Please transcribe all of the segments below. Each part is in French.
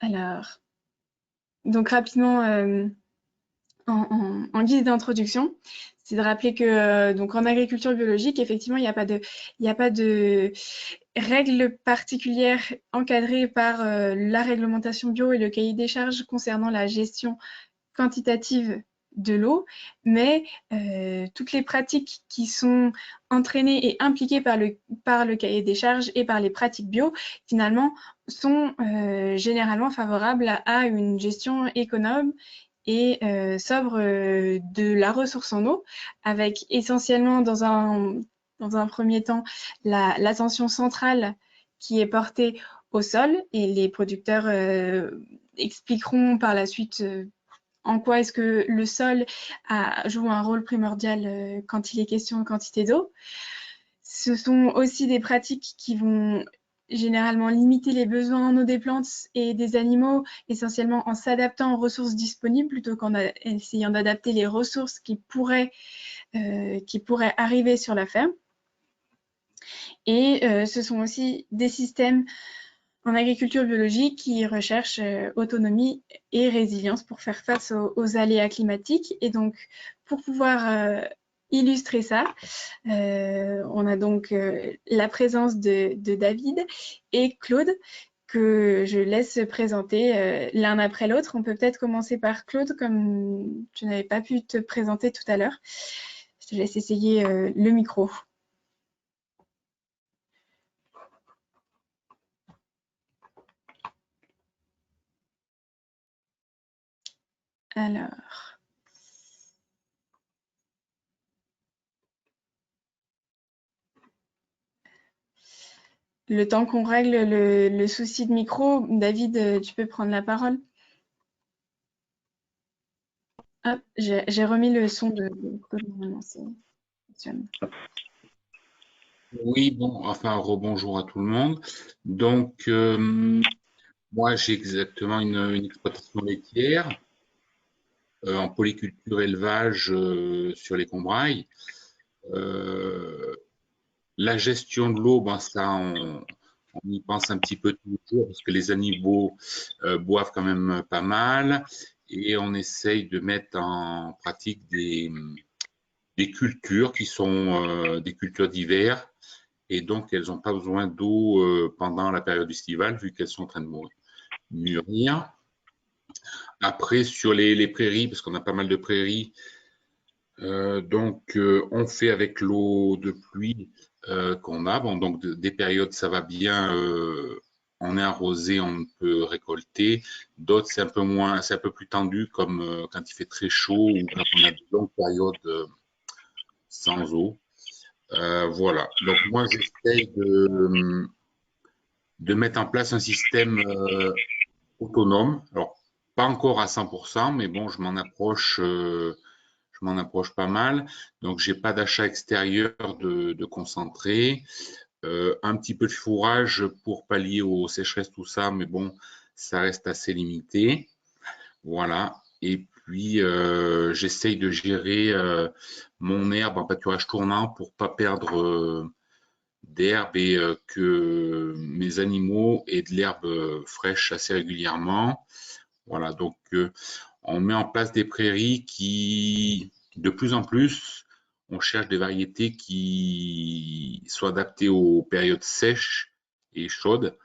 Alors, donc rapidement, en guise d'introduction, c'est de rappeler que donc en agriculture biologique, effectivement, il n'y a pas de règles particulières encadrées par la réglementation bio et le cahier des charges concernant la gestion quantitative de l'eau, mais toutes les pratiques qui sont entraînées et impliquées par le cahier des charges et par les pratiques bio, finalement, sont généralement favorables à une gestion économe et sobre de la ressource en eau, avec essentiellement dans un premier temps l'attention centrale qui est portée au sol, et les producteurs expliqueront par la suite en quoi est-ce que le sol joue un rôle primordial quand il est question de quantité d'eau. Ce sont aussi des pratiques qui vont généralement limiter les besoins en eau des plantes et des animaux, essentiellement en s'adaptant aux ressources disponibles plutôt qu'en essayant d'adapter les ressources qui pourraient arriver sur la ferme. Et ce sont aussi des systèmes en agriculture biologique qui recherchent autonomie et résilience pour faire face aux aléas climatiques. Et donc, pour pouvoir illustrer ça, on a donc la présence de David et Claude, que je laisse présenter l'un après l'autre. On peut peut-être commencer par Claude, comme tu n'avais pas pu te présenter tout à l'heure. Je te laisse essayer le micro. Alors... Le temps qu'on règle le souci de micro, David, tu peux prendre la parole. Hop, j'ai remis le son de Claude, normalement, ça fonctionne. Oui, bon, enfin, rebonjour à tout le monde. Donc, moi, j'ai exactement une exploitation laitière en polyculture élevage sur les Combrailles. Euh, la gestion de l'eau, ben, ça, on y pense un petit peu tous les jours parce que les animaux boivent quand même pas mal et on essaye de mettre en pratique des cultures qui sont des cultures d'hiver. Et donc, elles n'ont pas besoin d'eau pendant la période estivale, vu qu'elles sont en train de mûrir. Après, sur les prairies, parce qu'on a pas mal de prairies, on fait avec l'eau de pluie qu'on a. Bon, donc, des périodes, ça va bien, on est arrosé, on peut récolter. D'autres, c'est un peu moins, c'est un peu plus tendu, comme quand il fait très chaud ou quand on a de longues périodes sans eau. Voilà. Donc, moi, j'essaye de mettre en place un système autonome. Alors, pas encore à 100%, mais bon, je m'en approche pas mal. Donc, j'ai pas d'achat extérieur de concentré. Un petit peu de fourrage pour pallier aux sécheresses, tout ça, mais bon, ça reste assez limité. Voilà. Et puis, j'essaye de gérer mon herbe en pâturage tournant pour pas perdre d'herbe et que mes animaux aient de l'herbe fraîche assez régulièrement. Voilà, donc on met en place des prairies qui, de plus en plus, on cherche des variétés qui soient adaptées aux périodes sèches et chaudes.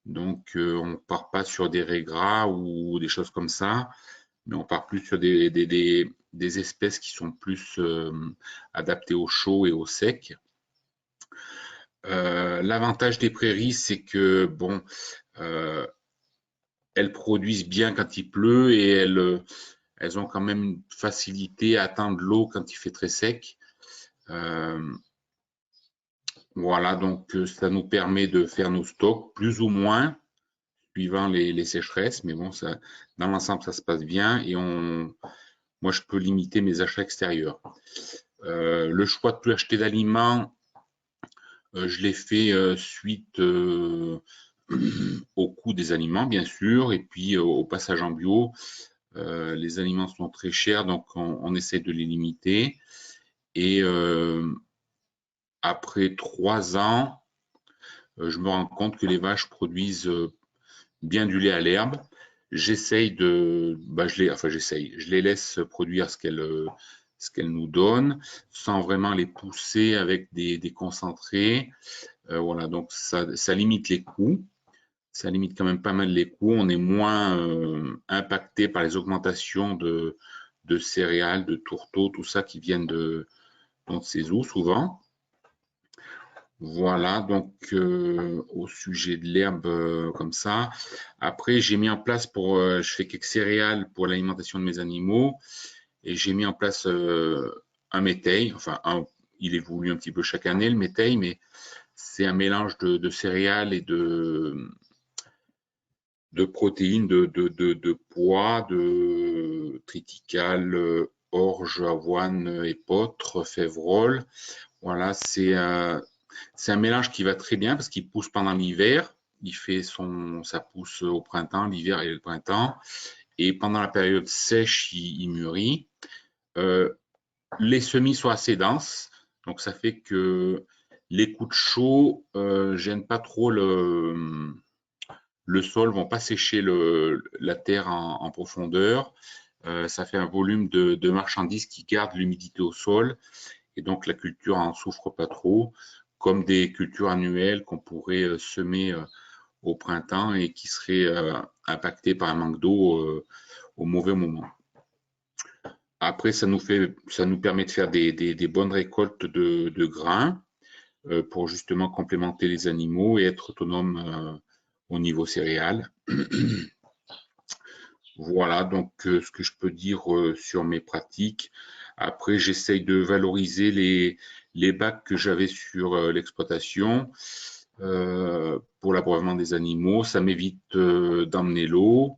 Donc on ne part pas sur des raies gras ou des choses comme ça, mais on part plus sur des espèces qui sont plus adaptées au chaud et au sec. L'avantage des prairies, c'est que bon, euh, elles produisent bien quand il pleut et elles ont quand même une facilité à atteindre l'eau quand il fait très sec. Euh, voilà, donc ça nous permet de faire nos stocks plus ou moins suivant les sécheresses, mais bon, ça, dans l'ensemble, ça se passe bien et moi, je peux limiter mes achats extérieurs. Le choix de plus acheter d'aliments, je l'ai fait suite au coût des aliments, bien sûr, et puis au passage en bio. Les aliments sont très chers, donc on essaie de les limiter. Et après 3 ans, je me rends compte que les vaches produisent bien du lait à l'herbe. j'essaye je les laisse produire ce qu'elles nous donnent, sans vraiment les pousser avec des concentrés. Voilà, donc ça limite les coûts. Ça limite quand même pas mal les coûts. On est moins impacté par les augmentations de céréales, de tourteaux, tout ça qui viennent de ces eaux souvent. Voilà, donc au sujet de l'herbe comme ça. Après, j'ai mis en place je fais quelques céréales pour l'alimentation de mes animaux et j'ai mis en place un métail. Enfin, il évolue un petit peu chaque année le métail, mais c'est un mélange de céréales et de protéines, de pois, de triticale, orge, avoine, épeautre, févrole. Voilà, c'est un mélange qui va très bien parce qu'il pousse pendant l'hiver. Ça pousse au printemps, l'hiver et le printemps. Et pendant la période sèche, il mûrit. Les semis sont assez denses, donc ça fait que les coups de chaud gênent pas trop le sol, vont pas sécher la terre en profondeur. Ça fait un volume de marchandises qui garde l'humidité au sol et donc la culture en souffre pas trop, comme des cultures annuelles qu'on pourrait semer au printemps et qui seraient impactées par un manque d'eau au mauvais moment. Après, ça nous permet de faire des bonnes récoltes de grains pour justement complémenter les animaux et être autonome au niveau céréales. Voilà donc ce que je peux dire sur mes pratiques. Après, j'essaye de valoriser les bacs que j'avais sur l'exploitation pour l'abreuvement des animaux. Ça m'évite d'emmener l'eau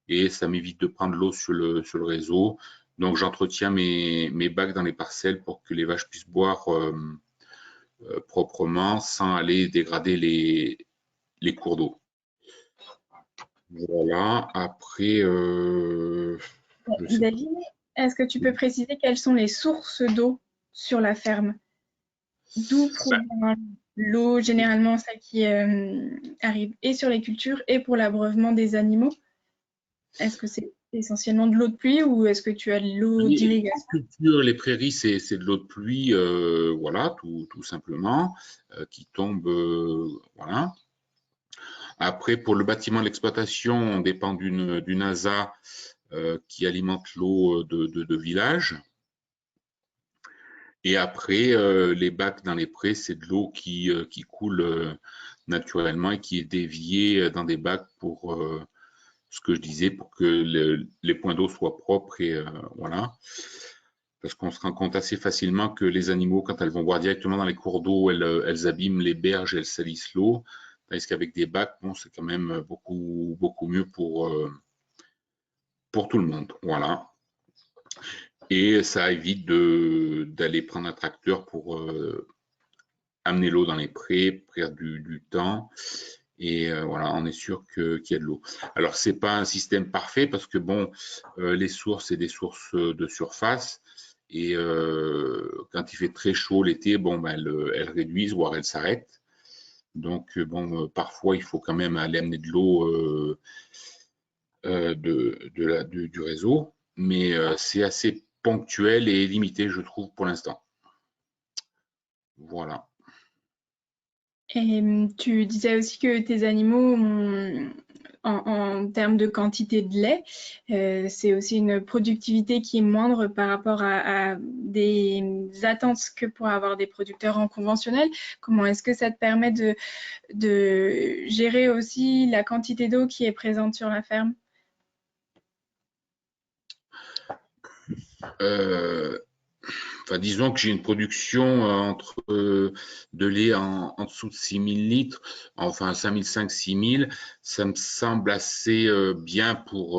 et ça m'évite de prendre l'eau sur le réseau. Donc, j'entretiens mes bacs dans les parcelles pour que les vaches puissent boire proprement sans aller dégrader les cours d'eau. Voilà, après, je sais pas. David, est-ce que tu peux préciser quelles sont les sources d'eau sur la ferme? D'où Bah, provient l'eau, généralement celle qui arrive et sur les cultures et pour l'abreuvement des animaux? Est-ce que c'est essentiellement de l'eau de pluie ou est-ce que tu as de l'eau les d'irrigation? cultures, les prairies, c'est de l'eau de pluie, voilà, tout simplement, qui tombe, voilà. Après, pour le bâtiment de l'exploitation, on dépend d'une ASA qui alimente l'eau de village. Et après, les bacs dans les prés, c'est de l'eau qui coule naturellement et qui est déviée dans des bacs pour ce que je disais, pour que les points d'eau soient propres et voilà. Parce qu'on se rend compte assez facilement que les animaux, quand elles vont boire directement dans les cours d'eau, elles abîment les berges, elles salissent l'eau. Tandis qu'avec des bacs, bon, c'est quand même beaucoup mieux pour tout le monde. Voilà. Et ça évite d'aller prendre un tracteur pour amener l'eau dans les prés, perdre du temps. Et voilà, on est sûr qu'il y a de l'eau. Alors, c'est pas un système parfait parce que bon, les sources, c'est des sources de surface. Et quand il fait très chaud l'été, bon, ben, elles réduisent, voire elles s'arrêtent. Donc, bon, parfois, il faut quand même aller amener de l'eau du réseau. Mais c'est assez ponctuel et limité, je trouve, pour l'instant. Voilà. Et tu disais aussi que tes animaux, en termes de quantité de lait, c'est aussi une productivité qui est moindre par rapport à des attentes que pourraient avoir des producteurs en conventionnel. Comment est-ce que ça te permet de gérer aussi la quantité d'eau qui est présente sur la ferme? Euh, Enfin, disons que j'ai une production de lait en dessous de 6000 litres, enfin 5005, 6000. Ça me semble assez bien pour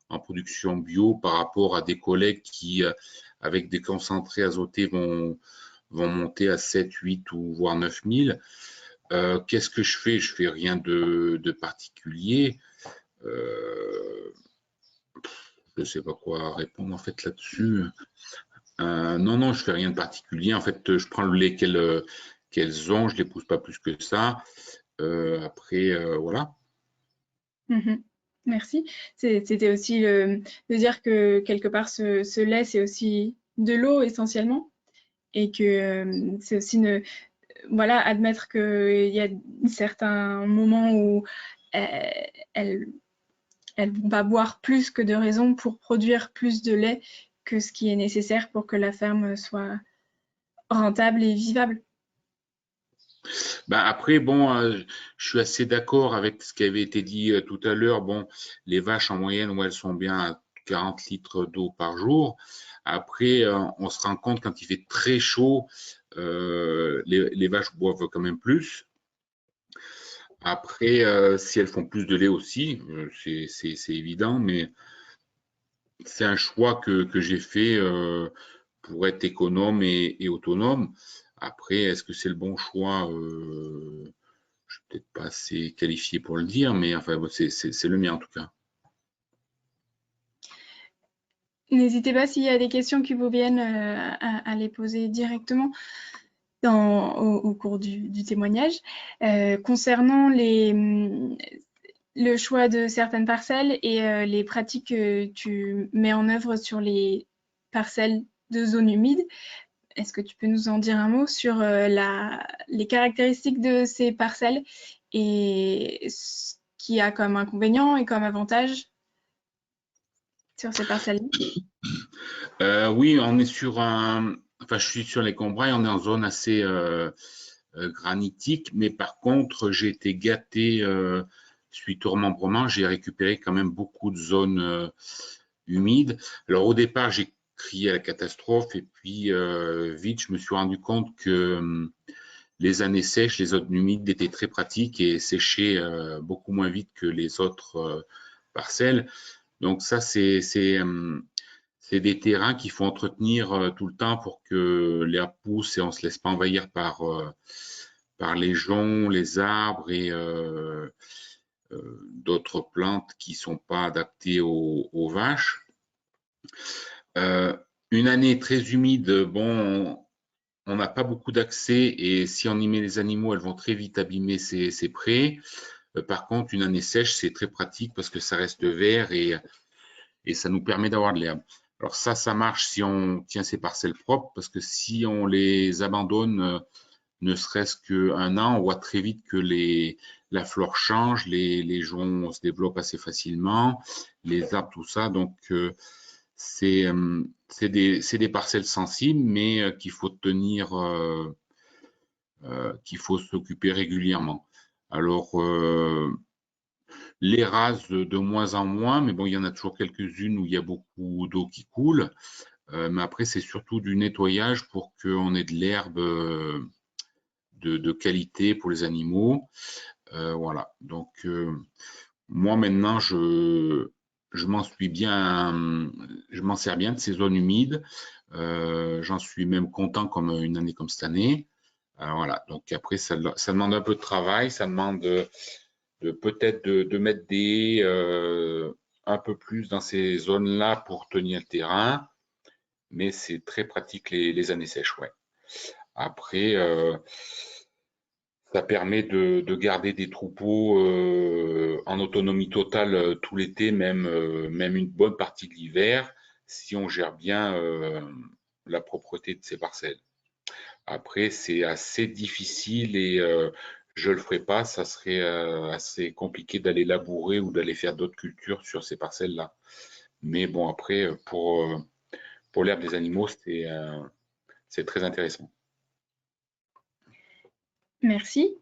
en production bio par rapport à des collègues qui, avec des concentrés azotés, vont monter à 7, 8 ou voire 9000. Qu'est-ce que je fais? Je fais rien de particulier. Euh, je ne sais pas quoi répondre en fait là-dessus. Non, je fais rien de particulier. En fait, je prends le lait qu'elles ont, je les pousse pas plus que ça. Après, voilà. Mhm. Merci. C'était aussi de dire que quelque part ce lait, c'est aussi de l'eau essentiellement et que c'est aussi voilà, admettre qu'il y a certains moments où euh, elles, elles vont pas boire plus que de raison pour produire plus de lait que ce qui est nécessaire pour que la ferme soit rentable et vivable. Ben après, bon, je suis assez d'accord avec ce qui avait été dit tout à l'heure. Bon, les vaches en moyenne, elles sont bien à 40 litres d'eau par jour. Après, on se rend compte quand il fait très chaud, les vaches boivent quand même plus. Après, si elles font plus de lait aussi, c'est évident, mais c'est un choix que j'ai fait pour être économe et autonome. Après, est-ce que c'est le bon choix? Je suis peut-être pas assez qualifié pour le dire, mais enfin, c'est le mien en tout cas. N'hésitez pas s'il y a des questions qui vous viennent à les poser directement au cours du témoignage. Concernant le choix de certaines parcelles et les pratiques que tu mets en œuvre sur les parcelles de zones humides, est-ce que tu peux nous en dire un mot sur les caractéristiques de ces parcelles et ce qu'il y a comme inconvénient et comme avantage sur ces parcelles? Oui, on est sur enfin, je suis sur les Combrailles, on est en zone assez granitique, mais par contre, j'ai été gâté suite au remembrement, j'ai récupéré quand même beaucoup de zones humides. Alors au départ, j'ai crié à la catastrophe et puis vite, je me suis rendu compte que les années sèches, les zones humides étaient très pratiques et séchaient beaucoup moins vite que les autres parcelles. Donc ça, c'est des terrains qu'il faut entretenir tout le temps pour que l'herbe pousse et on ne se laisse pas envahir par les joncs, les arbres et d'autres plantes qui ne sont pas adaptées aux vaches. Euh, une année très humide, bon, on n'a pas beaucoup d'accès et si on y met les animaux, elles vont très vite abîmer ces prés. Par contre, une année sèche, c'est très pratique parce que ça reste vert et ça nous permet d'avoir de l'herbe. Alors ça marche si on tient ces parcelles propres parce que si on les abandonne ne serait-ce qu'un an, on voit très vite que la flore change, les joncs se développent assez facilement, les arbres, tout ça. Donc, c'est des parcelles sensibles, mais qu'il faut tenir, qu'il faut s'occuper régulièrement. Alors, les rases de moins en moins, mais bon, il y en a toujours quelques-unes où il y a beaucoup d'eau qui coule. Mais après, c'est surtout du nettoyage pour qu'on ait de l'herbe de qualité pour les animaux. Voilà. Donc, moi, maintenant, je m'en suis bien, je m'en sers bien de ces zones humides. J'en suis même content comme une année comme cette année. Voilà. Donc après, ça demande un peu de travail, ça demande peut-être de mettre un peu plus dans ces zones-là pour tenir le terrain, mais c'est très pratique les années sèches, ouais. Après, ça permet de garder des troupeaux en autonomie totale tout l'été, même une bonne partie de l'hiver, si on gère bien la propreté de ces parcelles. Après, c'est assez difficile et je ne le ferai pas. Ça serait assez compliqué d'aller labourer ou d'aller faire d'autres cultures sur ces parcelles-là. Mais bon, après, pour l'herbe des animaux, c'est très intéressant. Merci.